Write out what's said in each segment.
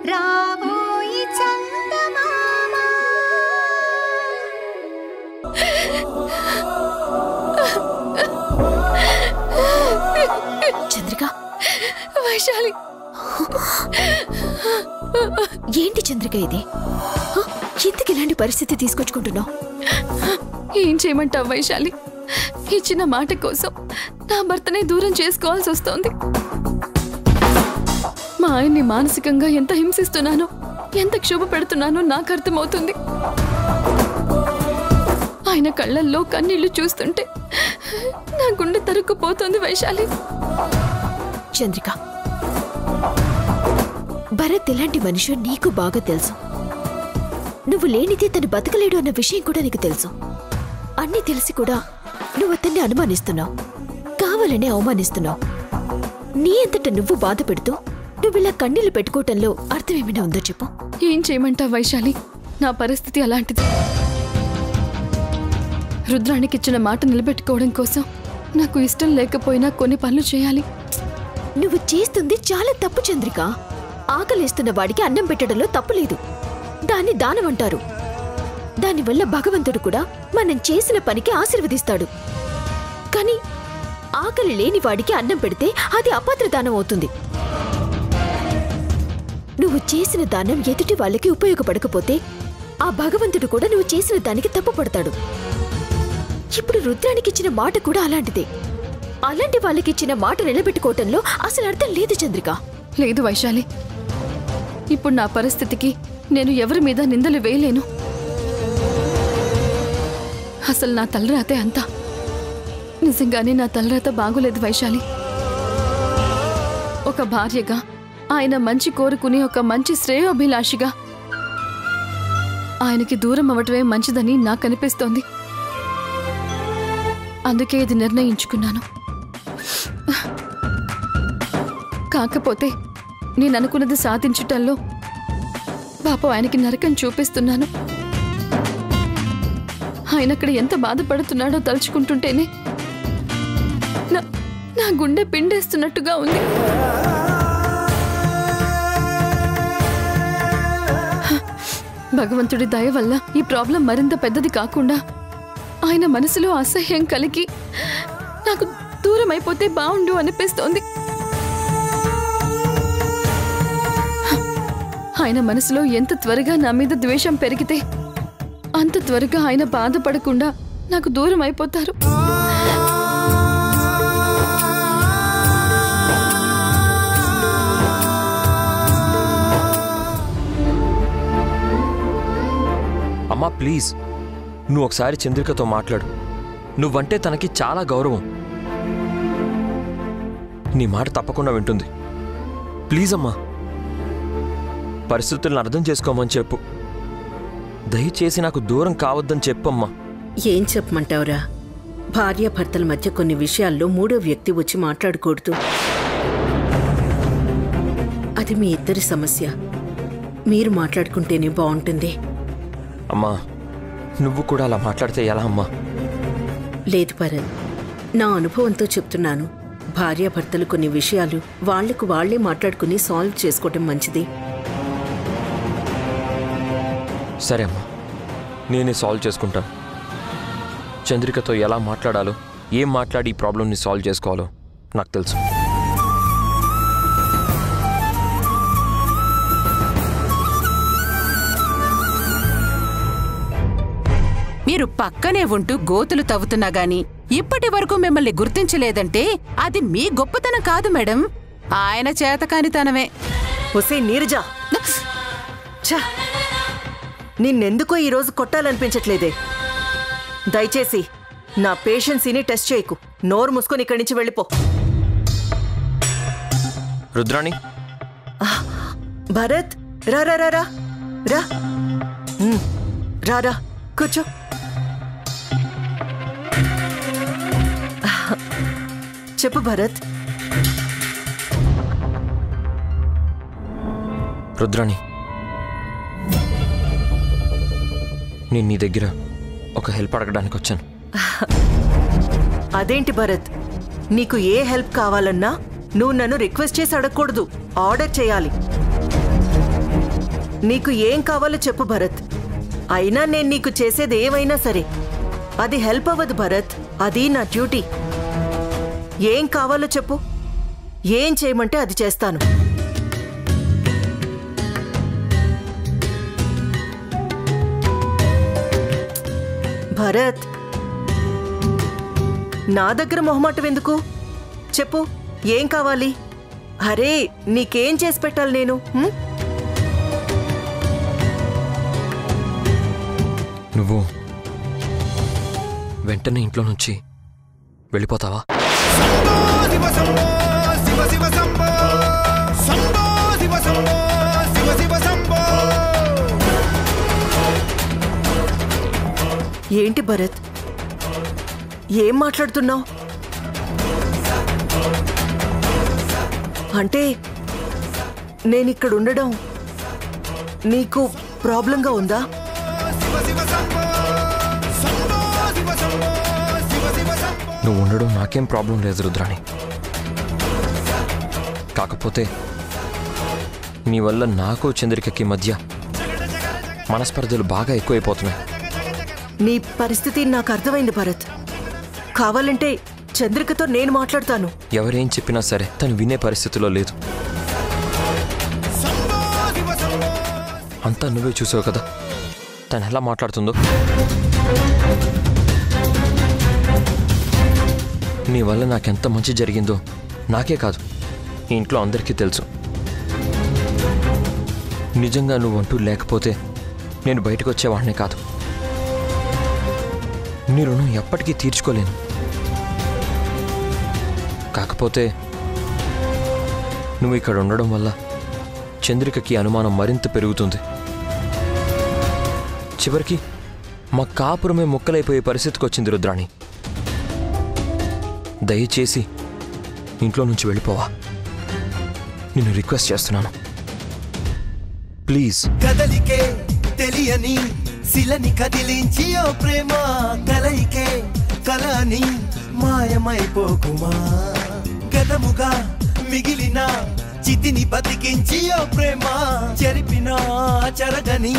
రాబోయి చందమామ. చంద్రిక, వైశాలి, ఏంటి చంద్రిక ఇది? ఎందుకు ఇలాంటి పరిస్థితి తీసుకొచ్చుకుంటున్నావు? ఏం చేయమంటావు వైశాలి? ఇచ్చిన మాట కోసం నా భర్తనే దూరం చేసుకోవాల్సి వస్తోంది. మా ఆయన్ని మానసికంగా ఎంత హింసిస్తున్నానో, ఎంత క్షోభ పెడుతున్నానో నాకు అర్థమవుతుంది. ఆయన కళ్ళల్లో కన్నీళ్లు చూస్తుంటే నా గుండె తరుక్కుపోతుంది వైశాలి. చంద్రిక, భరత్ ఎలాంటి మనిషో నీకు బాగా తెలుసు. నువ్వు లేనిదే తను బతకలేడు అన్న విషయం కూడా నీకు తెలుసు. అన్నీ తెలిసి కూడా నువ్వు అతన్ని అనుమానిస్తున్నావు, కావాలనే అవమానిస్తున్నావు. నీ అంతట నువ్వు బాధ పెడుతూ నువ్విలా కన్నీళ్లు పెట్టుకోవటంలో అర్థమేమైనా ఉందో చెప్పు. ఏం చేయమంటావు వైశాలి? నా పరిస్థితి అలాంటిది. రుద్రానికిచ్చిన మాట నిలబెట్టుకోవడం కోసం నాకు ఇష్టం లేకపోయినా కొన్ని పనులు చేయాలి. నువ్వు చేస్తుంది చాలా తప్పు చంద్రిక. ఆకలిస్తున్న వాడికి అన్నం పెట్టడంలో తప్పు లేదు. దాన్ని దానం అంటారు. దానివల్ల భగవంతుడు కూడా మనం చేసిన పనికి ఆశీర్వదిస్తాడు. కానీ ఆకలి లేని వాడికి అన్నం పెడితే అది అపాత్ర దానం అవుతుంది. నువ్వు చేసిన దానం ఎదుటి వాళ్ళకి ఉపయోగపడకపోతే ఆ భగవంతుడు కూడా నువ్వు చేసిన దానికి తప్పుపడతాడు. ఇప్పుడు రుద్రానికిచ్చిన మాట కూడా అలాంటిదే. అలాంటి వాళ్ళకిచ్చిన మాట నిలబెట్టుకోవటంలో అసలు అర్థం లేదు చంద్రిక. లేదు వైశాలి, ఇప్పుడు నా పరిస్థితికి నేను ఎవరి మీద నిందలు వేయలేను. అసలు నా తలరాతే అంతా. నిజంగానే నా తలరాత బాగోలేదు వైశాలి. ఒక భార్యగా, ఆయన మంచి కోరుకునే ఒక మంచి శ్రేయోభిలాషిగా ఆయనకి దూరం అవ్వటమే మంచిదని నాకు అనిపిస్తోంది. అందుకే ఇది నిర్ణయించుకున్నాను. కాకపోతే నేను అనుకున్నది సాధించటంలో పాపం ఆయనకి నరకం చూపిస్తున్నాను. ఆయన అక్కడ ఎంత బాధపడుతున్నాడో తలుచుకుంటుంటేనే నా గుండె పిండేస్తున్నట్టుగా ఉంది. భగవంతుడి దయ వల్ల ఈ ప్రాబ్లం మరింత పెద్దది కాకుండా ఆయన మనసులో అసహ్యం కలిగి నాకు దూరం అయిపోతే బాగుండు అనిపిస్తోంది. ఆయన మనసులో ఎంత త్వరగా నా మీద ద్వేషం పెరిగితే అంత త్వరగా ఆయన బాధపడకుండా నాకు దూరం అయిపోతారు. అమ్మా ప్లీజ్, నువ్వు ఒకసారి చంద్రికతో మాట్లాడు. నువ్వంటే తనకి చాలా గౌరవం. నీ మాట తప్పకుండా వింటుంది. ప్లీజ్ అమ్మా, పరిస్థితులను అర్థం చేసుకోమని చెప్పు. దయచేసి నాకు దూరం కావద్దని చెప్పమ్మా. ఏం చెప్పమంటావురా? భార్యాభర్తల మధ్య కొన్ని విషయాల్లో మూడో వ్యక్తి వచ్చి మాట్లాడకూడదు. అది మీ ఇద్దరి సమస్య. మీరు మాట్లాడుకుంటేనే బాగుంటుంది. అమ్మా, నువ్వు కూడా అలా మాట్లాడితే ఎలా అమ్మా? లేదు భరత్, నా అనుభవంతో చెప్తున్నాను. భార్యాభర్తలు కొన్ని విషయాలు వాళ్లకు వాళ్లే మాట్లాడుకుని సాల్వ్ చేసుకోవటం మంచిది. సరే అమ్మా, నేనే సాల్వ్ చేసుకుంటాను. చంద్రికతో ఎలా మాట్లాడాలో, ఏం మాట్లాడి ఈ ప్రాబ్లంని సాల్వ్ చేసుకోవాలో నాకు తెలుసు. మీరు పక్కనే ఉంటూ గోతులు తవ్వుతున్నా గాని ఇప్పటి వరకు మిమ్మల్ని గుర్తించలేదంటే అది మీ గొప్పతనం కాదు మేడం, ఆయన చేతకానితనమే. ఒసే నీరజా, నిన్నెందుకో ఈరోజు కొట్టాలనిపించట్లేదే. దయచేసి నా పేషెన్సీని టెస్ట్ చేయకు. నోరు మూసుకొని ఇక్కడి నుంచి వెళ్ళిపో. రుద్రాణి, భరత్ రా రా రా రా రా రా రా కూర్చో. చెప్పు భరత్. రుద్రాణి, నేను నీ దగ్గర ఒక హెల్ప్ అడగడానికి వచ్చాను. అదేంటి భరత్, నీకు ఏ హెల్ప్ కావాలన్నా నువ్వు నన్ను రిక్వెస్ట్ చేసి అడగకూడదు, ఆర్డర్ చేయాలి. నీకు ఏం కావాలో చెప్పు భరత్. అయినా నేను నీకు చేసేది ఏమైనా సరే అది హెల్ప్ అవ్వదు భరత్. అది నా డ్యూటీ. ఏం కావాలో చెప్పు, ఏం చేయమంటే అది చేస్తాను. భరత్, నా దగ్గర మొహమాటం ఎందుకు? చెప్పు, ఏం కావాలి? అరే, నీకేం చేసి పెట్టాలి నేను? నువ్వు వెంటనే ఇంట్లో నుంచి వెళ్ళిపోతావా? ఏంటి భరత్, ఏం మాట్లాడుతున్నావు? అంటే నేనిక్కడ ఉండడం నీకు ప్రాబ్లంగా ఉందా? నువ్వు ఉండడం నాకేం ప్రాబ్లం లేదు రుద్రాణి. కాకపోతే నీ వల్ల నాకు చంద్రికకి మధ్య మనస్పర్ధలు బాగా ఎక్కువైపోతున్నాయి. నీ పరిస్థితి నాకు అర్థమైంది భరత్. కావాలంటే చంద్రికతో నేను మాట్లాడతాను. ఎవరేం చెప్పినా సరే తను వినే పరిస్థితిలో లేదు. అంతా నువ్వే చూసావు కదా తను ఎలా మాట్లాడుతుందో. నీ వల్ల నాకెంత మంచి జరిగిందో నాకే కాదు, ఈ ఇంట్లో అందరికీ తెలుసు. నిజంగా నువ్వంటూ లేకపోతే నేను బయటకు వచ్చేవాడినే కాదు. నీ రుణం ఎప్పటికీ తీర్చుకోలేను. కాకపోతే నువ్వు ఇక్కడ ఉండడం వల్ల చంద్రికకి అనుమానం మరింత పెరుగుతుంది. చివరికి మా కాపురమే ముక్కలైపోయే పరిస్థితికి వచ్చింది రుద్రాణి. దయచేసి ఇంట్లో నుంచి వెళ్ళిపోవా, నిన్ను రిక్వెస్ట్ చేస్తున్నాను, ప్లీజ్. కదలికే తెలియని శిలని కదిలించి ఓ ప్రేమ కలయికే కలని మాయమైపోకుమా. గతముగా మిగిలిన చితిని బతికించి ఓ ప్రేమ చెరిపిన చెరగని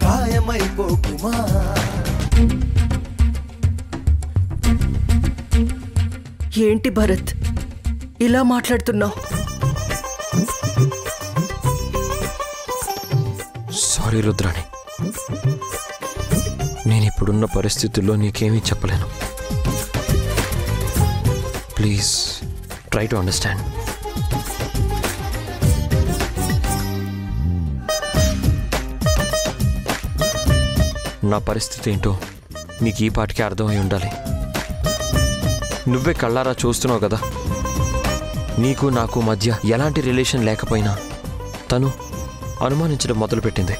గాయమైపోకుమా. ఏంటి భరత్ ఇలా మాట్లాడుతున్నావు? సారీ రుద్రాణి, నేను ఇప్పుడున్న పరిస్థితుల్లో నీకేమీ చెప్పలేను. Please try to understand. నా పరిస్థితి ఏంటో నీకు ఈ పాటికే అర్థమై ఉండాలి. నువ్వే కళ్ళారా చూస్తున్నావు కదా, నీకు నాకు మధ్య ఎలాంటి రిలేషన్ లేకపోయినా తను అనుమానించడం మొదలుపెట్టింది.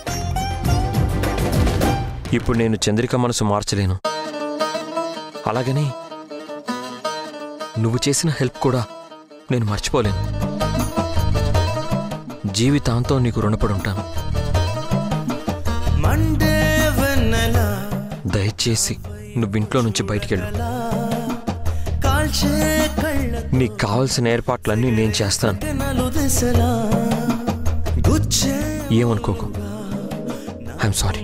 ఇప్పుడు నేను చంద్రిక మనసు మార్చలేను, అలాగని నువ్వు చేసిన హెల్ప్ కూడా నేను మర్చిపోలేను. జీవితాంతం నీకు రుణపడి ఉంటాను. దయచేసి నువ్వు ఇంట్లో నుంచి బయటికెళ్ళు. నీకు కావాల్సిన ఏర్పాట్లన్నీ నేను చేస్తాను. ఏమనుకోకు. I'm sorry.